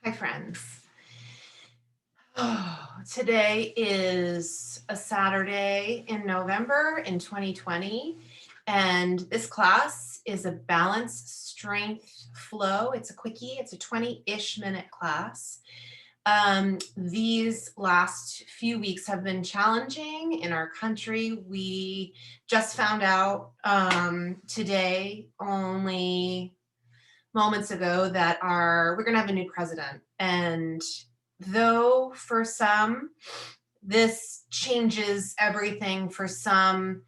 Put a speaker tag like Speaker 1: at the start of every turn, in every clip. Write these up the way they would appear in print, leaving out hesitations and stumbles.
Speaker 1: Hi, friends. Oh, today is a Saturday in November in 2020, and this class is a balance, strength, flow. It's a quickie, it's a 20-ish minute class. These last few weeks have been challenging in our country. We just found out today, only moments ago, that we're going to have a new president. And though for some this changes everything, for some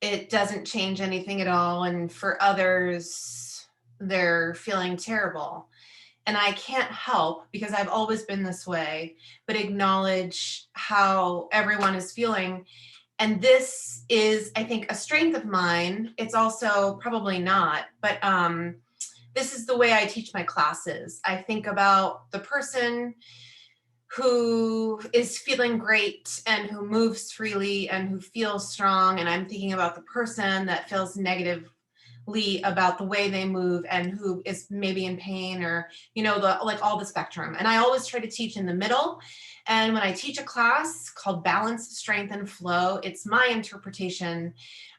Speaker 1: it doesn't change anything at all, and for others they're feeling terrible. And I can't help, because I've always been this way, but acknowledge how everyone is feeling. And this is, I think, a strength of mine. It's also probably not, but this is the way I teach my classes. I think about the person who is feeling great and who moves freely and who feels strong, and I'm thinking about the person that feels negatively about the way they move and who is maybe in pain, or like all the spectrum. And I always try to teach in the middle. And when I teach a class called Balance, Strength, and Flow, it's my interpretation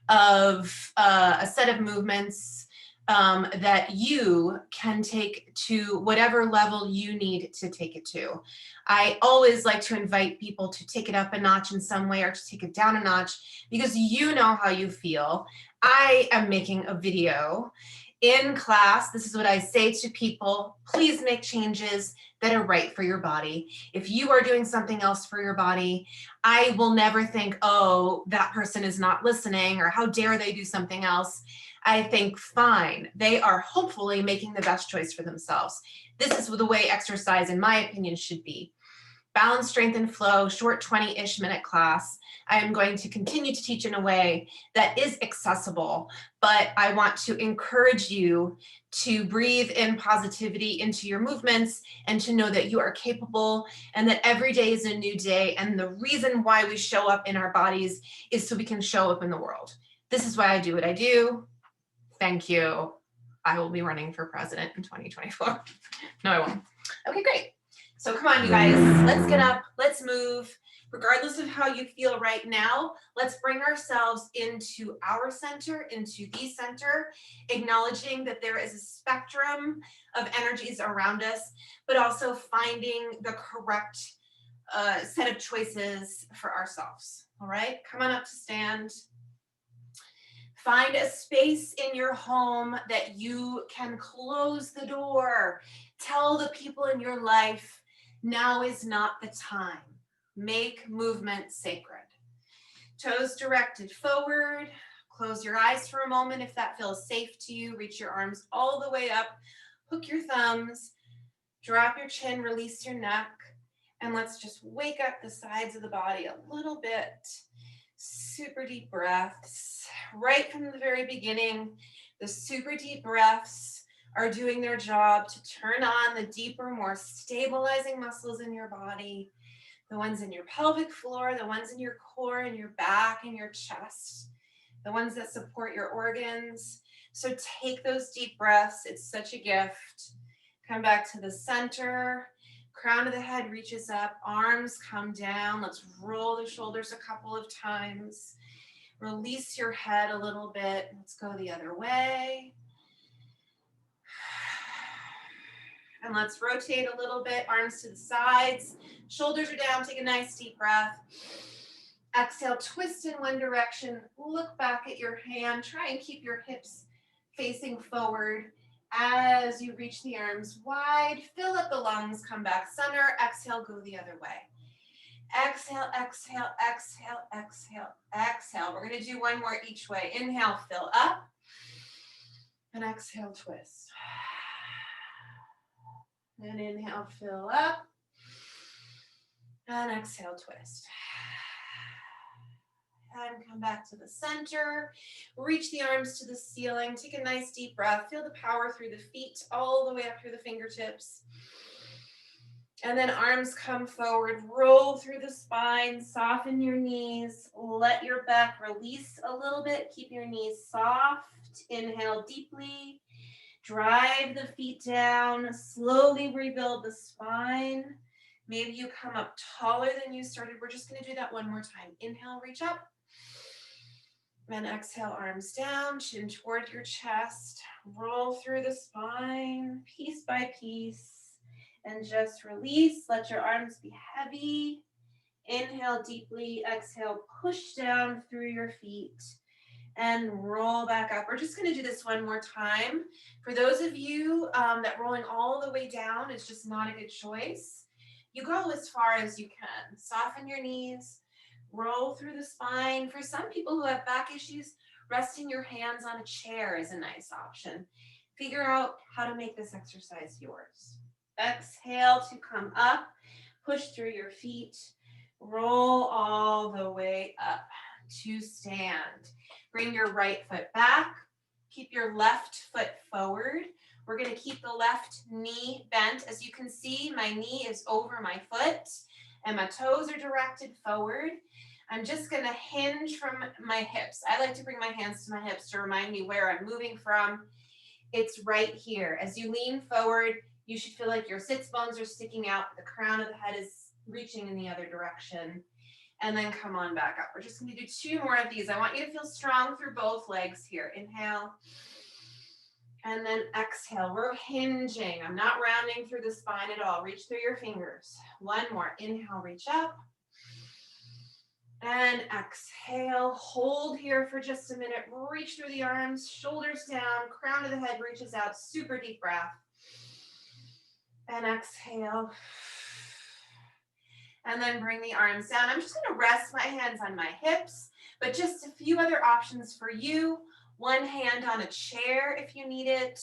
Speaker 1: of a set of movements that you can take to whatever level you need to take it to. I always like to invite people to take it up a notch in some way, or to take it down a notch, because you know how you feel. I am making a video in class. This is what I say to people: please make changes that are right for your body. If you are doing something else for your body, I will never think, oh, that person is not listening, or how dare they do something else. I think, fine, they are hopefully making the best choice for themselves. This is the way exercise, in my opinion, should be. Balance, strength, and flow, short 20-ish minute class. I am going to continue to teach in a way that is accessible, but I want to encourage you to breathe in positivity into your movements, and to know that you are capable, and that every day is a new day. And the reason why we show up in our bodies is so we can show up in the world. This is why I do what I do. Thank you. I will be running for president in 2024. No, I won't. Okay, great. So come on, you guys, let's get up, let's move. Regardless of how you feel right now, let's bring ourselves into our center, into the center, acknowledging that there is a spectrum of energies around us, but also finding the correct set of choices for ourselves. All right, come on up to stand. Find a space in your home that you can close the door. Tell the people in your life, now is not the time. Make movement sacred. Toes directed forward. Close your eyes for a moment if that feels safe to you. Reach your arms all the way up. Hook your thumbs. Drop your chin, release your neck. And let's just wake up the sides of the body a little bit. Super deep breaths. Right from the very beginning, the super deep breaths are doing their job to turn on the deeper, more stabilizing muscles in your body. The ones in your pelvic floor, the ones in your core and your back and your chest, the ones that support your organs. So take those deep breaths. It's such a gift. Come back to the center. Crown of the head reaches up, arms come down. Let's roll the shoulders a couple of times. Release your head a little bit. Let's go the other way. And let's rotate a little bit, arms to the sides, shoulders are down. Take a nice deep breath. Exhale, twist in one direction. Look back at your hand. Try and keep your hips facing forward as you reach the arms wide. Fill up the lungs, come back center. Exhale, go the other way. Exhale, exhale, exhale, exhale, exhale. We're going to do one more each way. Inhale, fill up. And exhale, twist. And inhale, fill up. And exhale, twist. And come back to the center. Reach the arms to the ceiling. Take a nice deep breath. Feel the power through the feet, all the way up through the fingertips. And then arms come forward. Roll through the spine. Soften your knees. Let your back release a little bit. Keep your knees soft. Inhale deeply. Drive the feet down, slowly rebuild the spine. Maybe you come up taller than you started. We're just gonna do that one more time. Inhale, reach up. And exhale, arms down, chin toward your chest. Roll through the spine, piece by piece. And just release, let your arms be heavy. Inhale deeply, exhale, push down through your feet and roll back up. We're just gonna do this one more time. For those of you that rolling all the way down is just not a good choice, you go as far as you can. Soften your knees, roll through the spine. For some people who have back issues, resting your hands on a chair is a nice option. Figure out how to make this exercise yours. Exhale to come up, push through your feet, roll all the way up to stand. Bring your right foot back, keep your left foot forward. We're gonna keep the left knee bent. As you can see, my knee is over my foot and my toes are directed forward. I'm just gonna hinge from my hips. I like to bring my hands to my hips to remind me where I'm moving from. It's right here. As you lean forward, you should feel like your sits bones are sticking out, the crown of the head is reaching in the other direction. And then come on back up. We're just gonna do 2 more of these. I want you to feel strong through both legs here. Inhale, and then exhale. We're hinging. I'm not rounding through the spine at all. Reach through your fingers. 1 more. Inhale, reach up. And exhale, hold here for just a minute. Reach through the arms, shoulders down, crown of the head reaches out, super deep breath. And exhale. And then bring the arms down. I'm just gonna rest my hands on my hips, but just a few other options for you. 1 hand on a chair if you need it.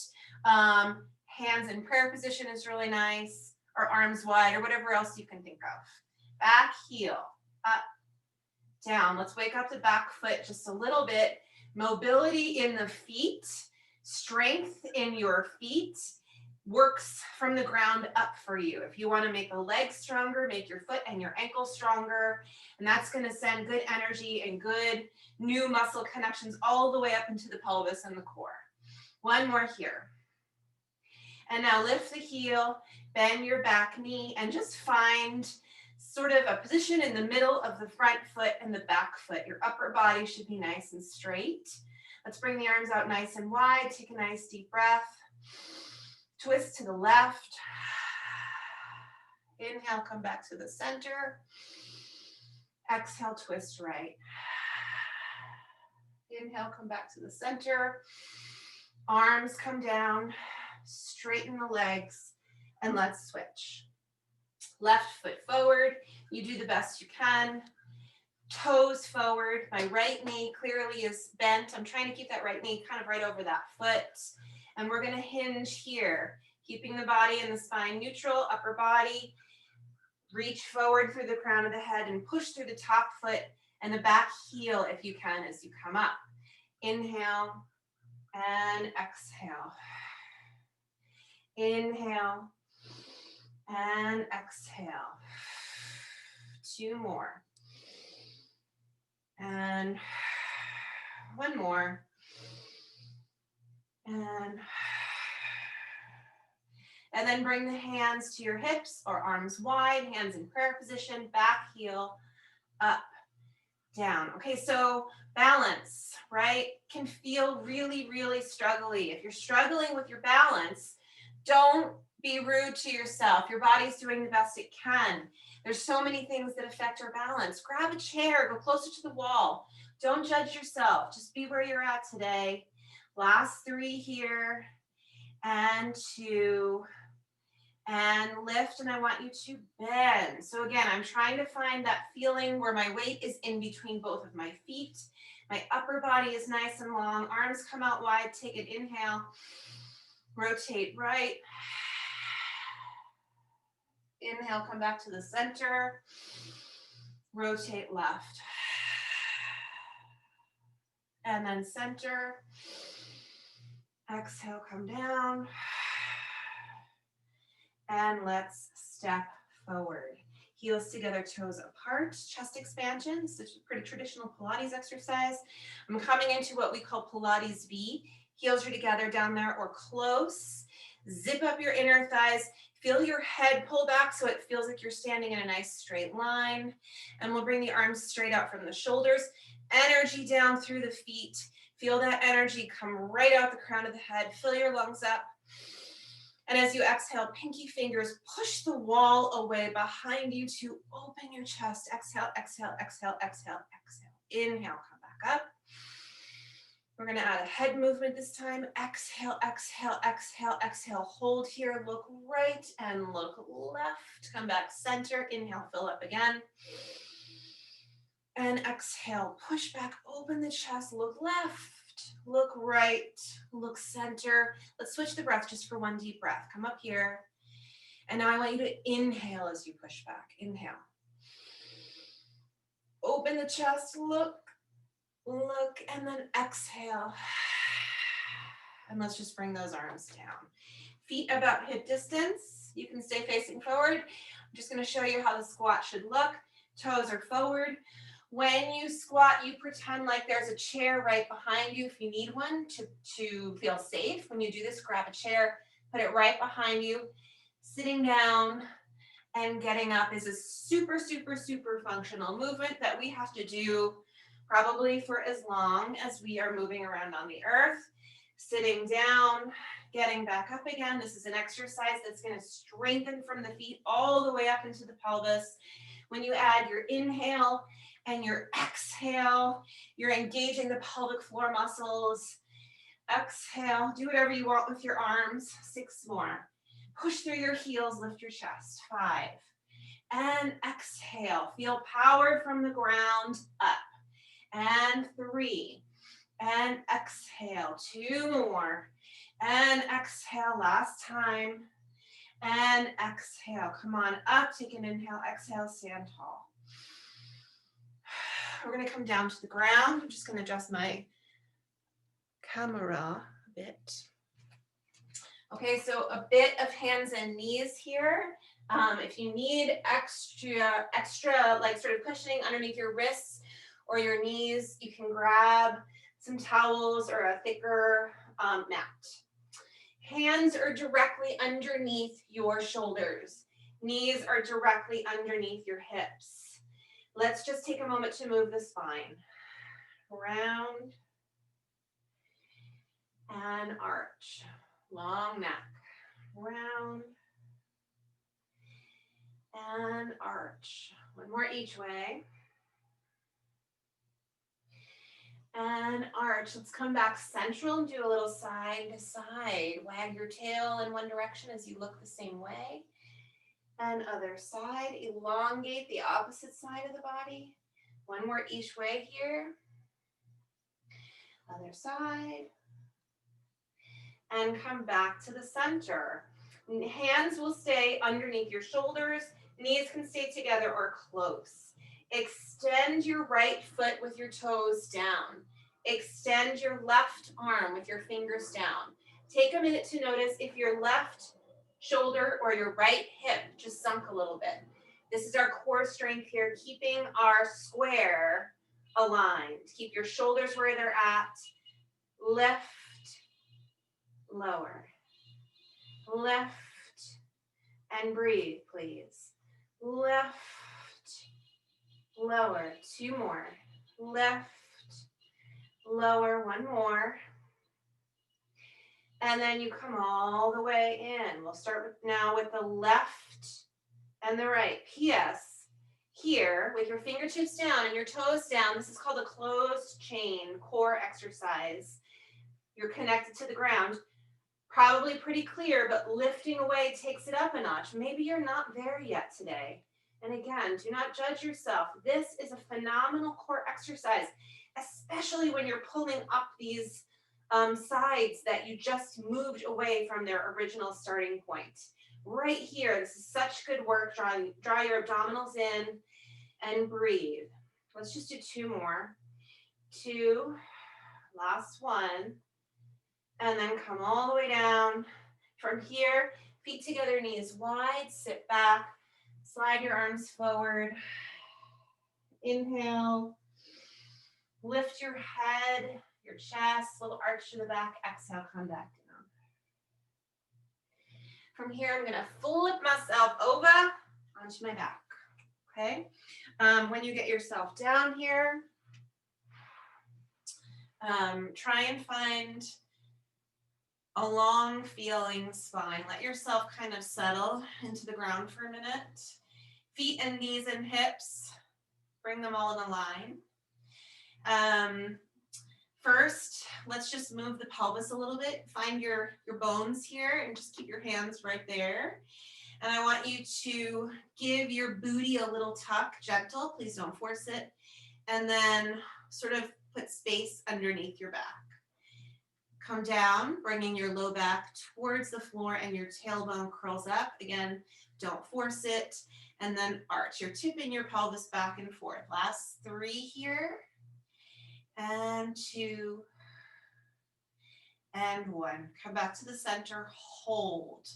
Speaker 1: Hands in prayer position is really nice, or arms wide, or whatever else you can think of. Back heel, up, down. Let's wake up the back foot just a little bit. Mobility in the feet, strength in your feet works from the ground up for you. If you want to make the legs stronger, make your foot and your ankle stronger, and that's going to send good energy and good new muscle connections all the way up into the pelvis and the core. 1 more here. And now lift the heel, bend your back knee, and just find sort of a position in the middle of the front foot and the back foot. Your upper body should be nice and straight. Let's bring the arms out nice and wide. Take a nice deep breath. Twist to the left. Inhale, come back to the center. Exhale, twist right. Inhale, come back to the center. Arms come down, straighten the legs, and let's switch. Left foot forward, you do the best you can. Toes forward, my right knee clearly is bent. I'm trying to keep that right knee kind of right over that foot. And we're gonna hinge here, keeping the body and the spine neutral, upper body. Reach forward through the crown of the head and push through the top foot and the back heel if you can as you come up. Inhale and exhale. Inhale and exhale. 2 more. And 1 more. And then bring the hands to your hips or arms wide, hands in prayer position, back heel, up, down. Okay, so balance, right, can feel really, really struggly. If you're struggling with your balance, don't be rude to yourself. Your body's doing the best it can. There's so many things that affect our balance. Grab a chair, go closer to the wall. Don't judge yourself. Just be where you're at today. Last 3 here, and 2, and lift, and I want you to bend. So again, I'm trying to find that feeling where my weight is in between both of my feet. My upper body is nice and long. Arms come out wide. Take an inhale. Rotate right. Inhale, come back to the center. Rotate left. And then center. Exhale, come down. And let's step forward. Heels together, toes apart, chest expansion. This is a pretty traditional Pilates exercise. I'm coming into what we call Pilates V. Heels are together down there or close. Zip up your inner thighs. Feel your head pull back so it feels like you're standing in a nice straight line. And we'll bring the arms straight out from the shoulders. Energy down through the feet. Feel that energy come right out the crown of the head. Fill your lungs up. And as you exhale, pinky fingers push the wall away behind you to open your chest. Exhale, exhale, exhale, exhale, exhale. Inhale, come back up. We're gonna add a head movement this time. Exhale, exhale, exhale, exhale. Hold here, look right and look left. Come back center, inhale, fill up again. And exhale, push back, open the chest, look left, look right, look center. Let's switch the breath just for one deep breath. Come up here. And now I want you to inhale as you push back. Inhale. Open the chest, look, and then exhale. And let's just bring those arms down. Feet about hip distance. You can stay facing forward. I'm just going to show you how the squat should look. Toes are forward. When you squat, you pretend like there's a chair right behind you if you need one to feel safe. When you do this, grab a chair, put it right behind you. Sitting down and getting up is a super, super, super functional movement that we have to do probably for as long as we are moving around on the earth. Sitting down, getting back up again. This is an exercise that's going to strengthen from the feet all the way up into the pelvis. When you add your inhale and your exhale, you're engaging the pelvic floor muscles. Exhale, do whatever you want with your arms. 6 more. Push through your heels, lift your chest. 5. And exhale, feel power from the ground up. And 3. And exhale, 2 more. And exhale, last time. And exhale, come on up, take an inhale, exhale, stand tall. We're gonna come down to the ground. I'm just gonna adjust my camera a bit. Okay, so a bit of hands and knees here. If you need extra like sort of cushioning underneath your wrists or your knees, you can grab some towels or a thicker mat. Hands are directly underneath your shoulders. Knees are directly underneath your hips. Let's just take a moment to move the spine. Round and arch. Long neck. Round and arch. One more each way. And arch. Let's come back central and do a little side to side. Wag your tail in one direction as you look the same way. And other side. Elongate the opposite side of the body. One more each way here. Other side. And come back to the center. Hands will stay underneath your shoulders. Knees can stay together or close. Extend your right foot with your toes down. Extend your left arm with your fingers down. Take a minute to notice if your left shoulder or your right hip just sunk a little bit. This is our core strength here, keeping our square aligned. Keep your shoulders where they're at. Lift, lower. Lift and breathe, please. Lift, lower. 2 more. Lift, lower. 1 more. And then you come all the way in. We'll start now with the left and the right. P.S. Here, with your fingertips down and your toes down, this is called a closed chain core exercise. You're connected to the ground. Probably pretty clear, but lifting away takes it up a notch. Maybe you're not there yet today. And again, do not judge yourself. This is a phenomenal core exercise, especially when you're pulling up these sides that you just moved away from their original starting point. Right here, this is such good work. Draw your abdominals in and breathe. Let's just do 2 more. 2, last one. And then come all the way down. From here, feet together, knees wide, sit back, slide your arms forward. Inhale, lift your head, your chest, little arch in the back. Exhale, come back down. From here, I'm gonna flip myself over onto my back, okay? When you get yourself down here, try and find a long feeling spine. Let yourself kind of settle into the ground for a minute. Feet and knees and hips, bring them all in a line. First, let's just move the pelvis a little bit. Find your bones here and just keep your hands right there. And I want you to give your booty a little tuck, gentle, please don't force it. And then sort of put space underneath your back. Come down, bringing your low back towards the floor and your tailbone curls up. Again, don't force it. And then arch. You're tipping your pelvis back and forth. Last 3 here. And 2. And 1. Come back to the center. Hold.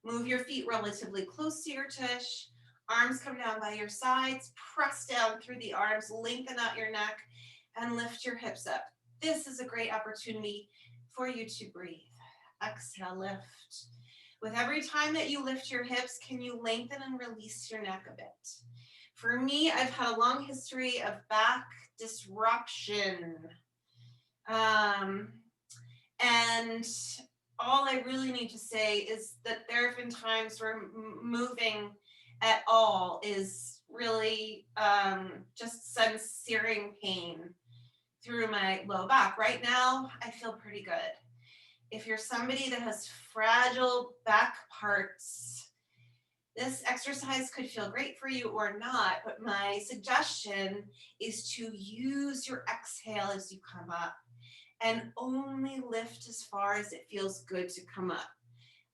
Speaker 1: Move your feet relatively close to your tush. Arms come down by your sides. Press down through the arms. Lengthen out your neck and lift your hips up. This is a great opportunity for you to breathe. Exhale, lift. With every time that you lift your hips, can you lengthen and release your neck a bit? For me, I've had a long history of back disruption. And all I really need to say is that there have been times where moving at all is really just sends searing pain through my low back. Right now, I feel pretty good. If you're somebody that has fragile back parts, this exercise could feel great for you or not, but my suggestion is to use your exhale as you come up and only lift as far as it feels good to come up.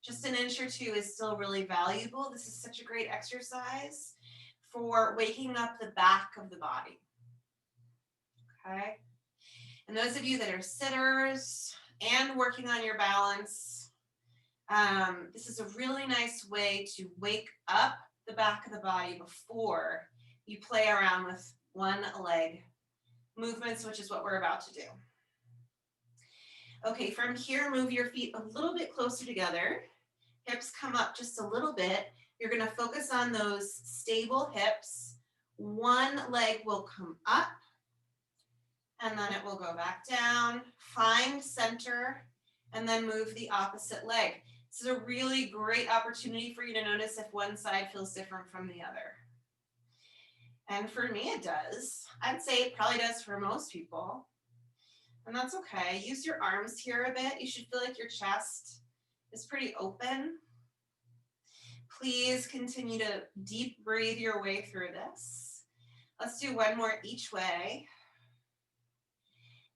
Speaker 1: Just an inch or 2 is still really valuable. This is such a great exercise for waking up the back of the body. Okay? And those of you that are sitters and working on your balance, this is a really nice way to wake up the back of the body before you play around with one leg movements, which is what we're about to do. Okay, from here, move your feet a little bit closer together. Hips come up just a little bit. You're going to focus on those stable hips. One leg will come up, and then it will go back down. Find center, and then move the opposite leg. This is a really great opportunity for you to notice if one side feels different from the other. And for me, it does. I'd say it probably does for most people. And that's okay. Use your arms here a bit. You should feel like your chest is pretty open. Please continue to deep breathe your way through this. Let's do one more each way.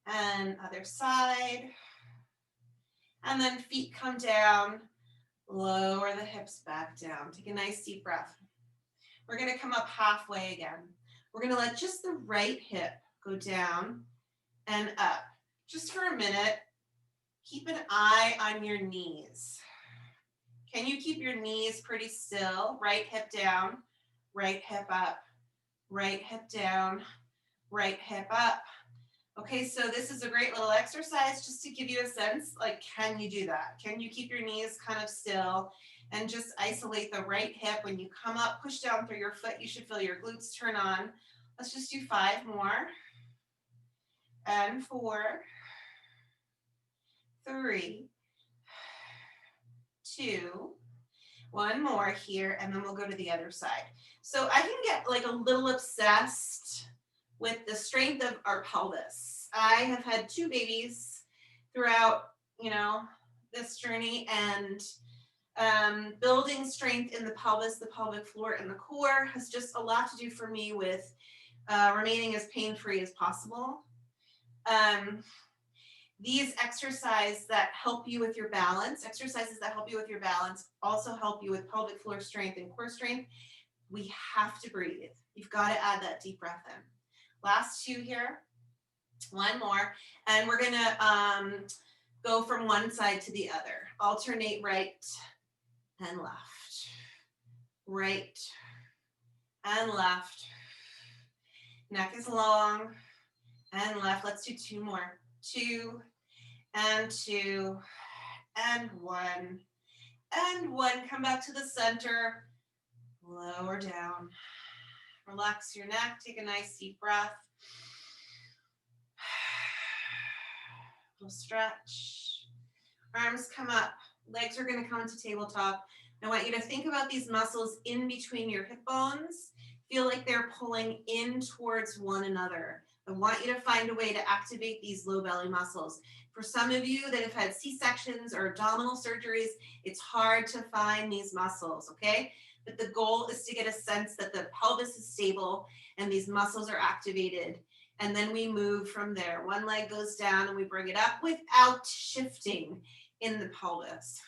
Speaker 1: And other side. And then feet come down. Lower the hips back down. Take a nice deep breath. We're going to come up halfway again. We're going to let just the right hip go down and up. Just for a minute, keep an eye on your knees. Can you keep your knees pretty still? Right hip down, right hip up, right hip down, right hip up. Okay, so this is a great little exercise just to give you a sense, like, can you do that? Can you keep your knees kind of still and just isolate the right hip? When you come up, push down through your foot, you should feel your glutes turn on. Let's just do 5 more. And 4, 3, 2, 1 more here, and then we'll go to the other side. So I can get like a little obsessed with the strength of our pelvis. I have had 2 babies throughout, this journey, and building strength in the pelvis, the pelvic floor, and the core has just a lot to do for me with remaining as pain-free as possible. These exercises that help you with your balance, also help you with pelvic floor strength and core strength. We have to breathe. You've got to add that deep breath in. Last 2 here, 1 more, and we're gonna go from one side to the other. Alternate right and left, right and left. Neck is long and left. Let's do 2 more. 2, and 2, and 1, and 1. Come back to the center, lower down. Relax your neck, take a nice deep breath. We'll stretch. Arms come up, legs are going to come into tabletop. I want you to think about these muscles in between your hip bones. Feel like they're pulling in towards one another. I want you to find a way to activate these low belly muscles. For some of you that have had C-sections or abdominal surgeries, it's hard to find these muscles, okay? But the goal is to get a sense that the pelvis is stable and these muscles are activated. And then we move from there. One leg goes down and we bring it up without shifting in the pelvis.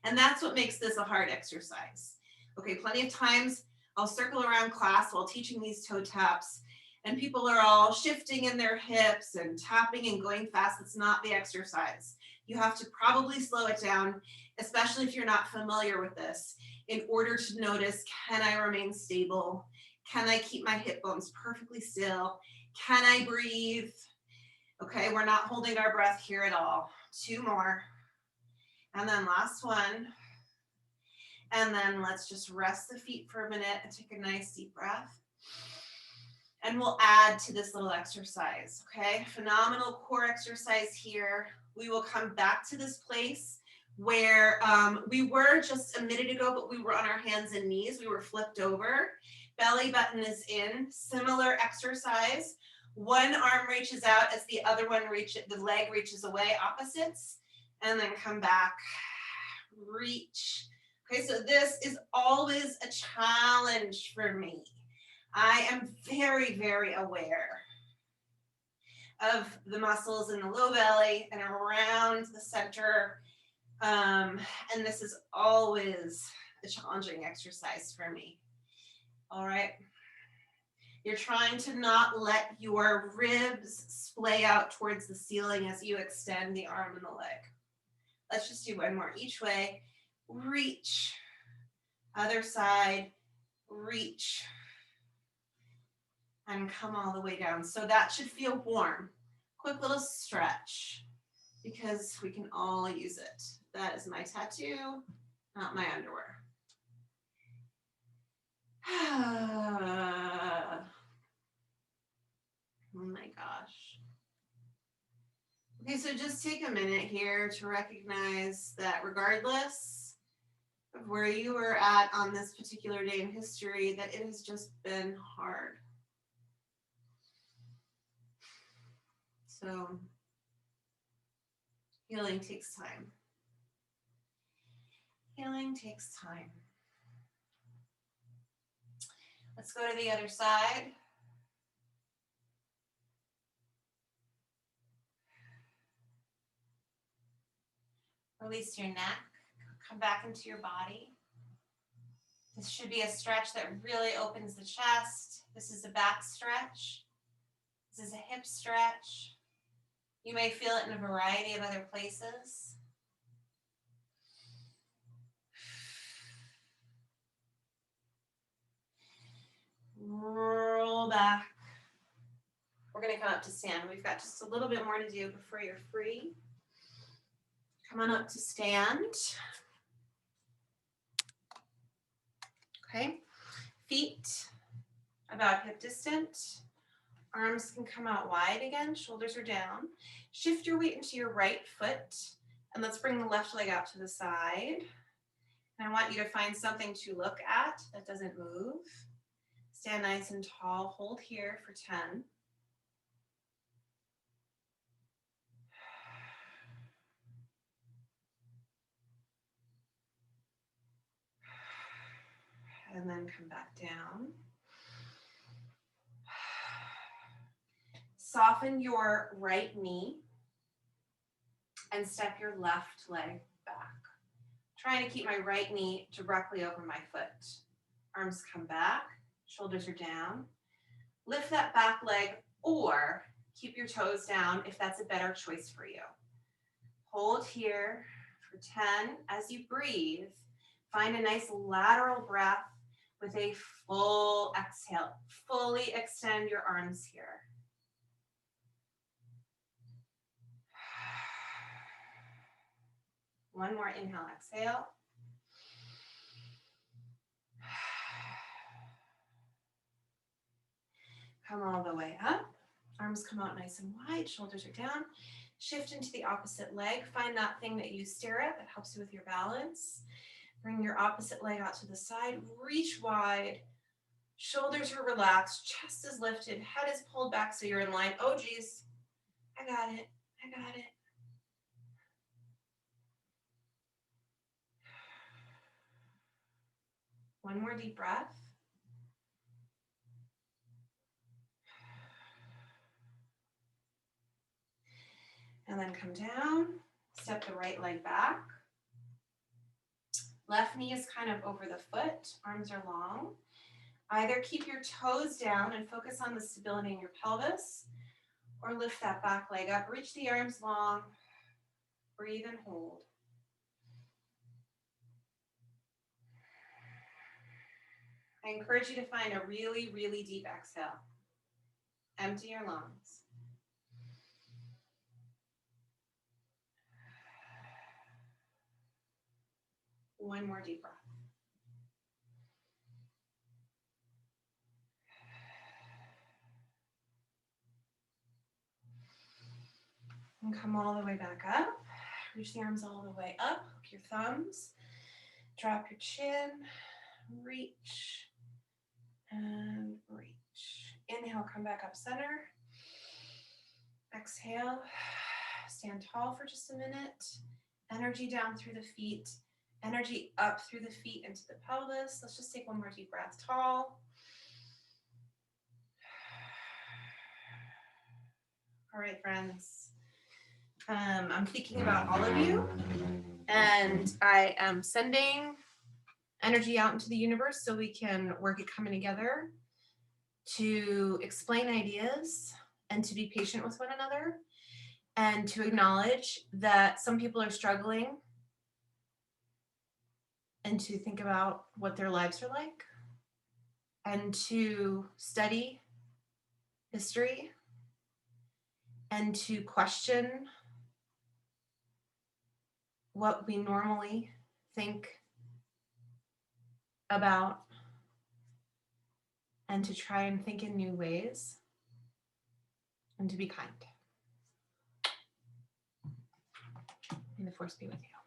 Speaker 1: And that's what makes this a hard exercise. Okay, plenty of times I'll circle around class while teaching these toe taps and people are all shifting in their hips and tapping and going fast. It's not the exercise. You have to probably slow it down, especially if you're not familiar with this, in order to notice, can I remain stable? Can I keep my hip bones perfectly still? Can I breathe? Okay, we're not holding our breath here at all. 2 more. And then last one. And then let's just rest the feet for a minute and take a nice deep breath. And we'll add to this little exercise, okay? Phenomenal core exercise here. We will come back to this place where we were just a minute ago, but we were on our hands and knees. We were flipped over. Belly button is in. Similar exercise. One arm reaches out as the other one the leg reaches away, opposites, and then come back, reach. Okay, so this is always a challenge for me. I am very, very aware of the muscles in the low belly and around the center. And this is always a challenging exercise for me. All right. You're trying to not let your ribs splay out towards the ceiling as you extend the arm and the leg. Let's just do one more each way. Reach. Other side. Reach. And come all the way down. So that should feel warm. Quick little stretch because we can all use it. That is my tattoo, not my underwear. Oh my gosh. Okay, so just take a minute here to recognize that regardless of where you were at on this particular day in history, that it has just been hard. So healing takes time. Healing takes time. Let's go to the other side. Release your neck. Come back into your body. This should be a stretch that really opens the chest. This is a back stretch. This is a hip stretch. You may feel it in a variety of other places. Roll back. We're going to come up to stand. We've got just a little bit more to do before you're free. Come on up to stand. Okay. Feet about hip distance. Arms can come out wide again. Shoulders are down. Shift your weight into your right foot. And let's bring the left leg out to the side. And I want you to find something to look at that doesn't move. Stand nice and tall. Hold here for 10. And then come back down. Soften your right knee and step your left leg back. Trying to keep my right knee directly over my foot. Arms come back, shoulders are down. Lift that back leg or keep your toes down if that's a better choice for you. Hold here for 10. As you breathe, find a nice lateral breath with a full exhale. Fully extend your arms here. One more inhale, exhale. Come all the way up. Arms come out nice and wide, shoulders are down. Shift into the opposite leg. Find that thing that you stare at that helps you with your balance. Bring your opposite leg out to the side. Reach wide. Shoulders are relaxed. Chest is lifted. Head is pulled back so you're in line. Oh, geez. I got it. I got it. One more deep breath. And then come down. Step the right leg back. Left knee is kind of over the foot. Arms are long. Either keep your toes down and focus on the stability in your pelvis, or lift that back leg up. Reach the arms long. Breathe and hold. I encourage you to find a really, really deep exhale. Empty your lungs. One more deep breath. And come all the way back up. Reach the arms all the way up. Hook your thumbs. Drop your chin. Reach. And reach. Inhale, come back up center. Exhale. Stand tall for just a minute. Energy down through the feet. Energy up through the feet into the pelvis. Let's just take one more deep breath. Tall. All right, friends. I'm thinking about all of you, and I am sending energy out into the universe so we can work at coming together to explain ideas and to be patient with one another and to acknowledge that some people are struggling and to think about what their lives are like and to study history and to question what we normally think about and to try and think in new ways and to be kind. May the force be with you.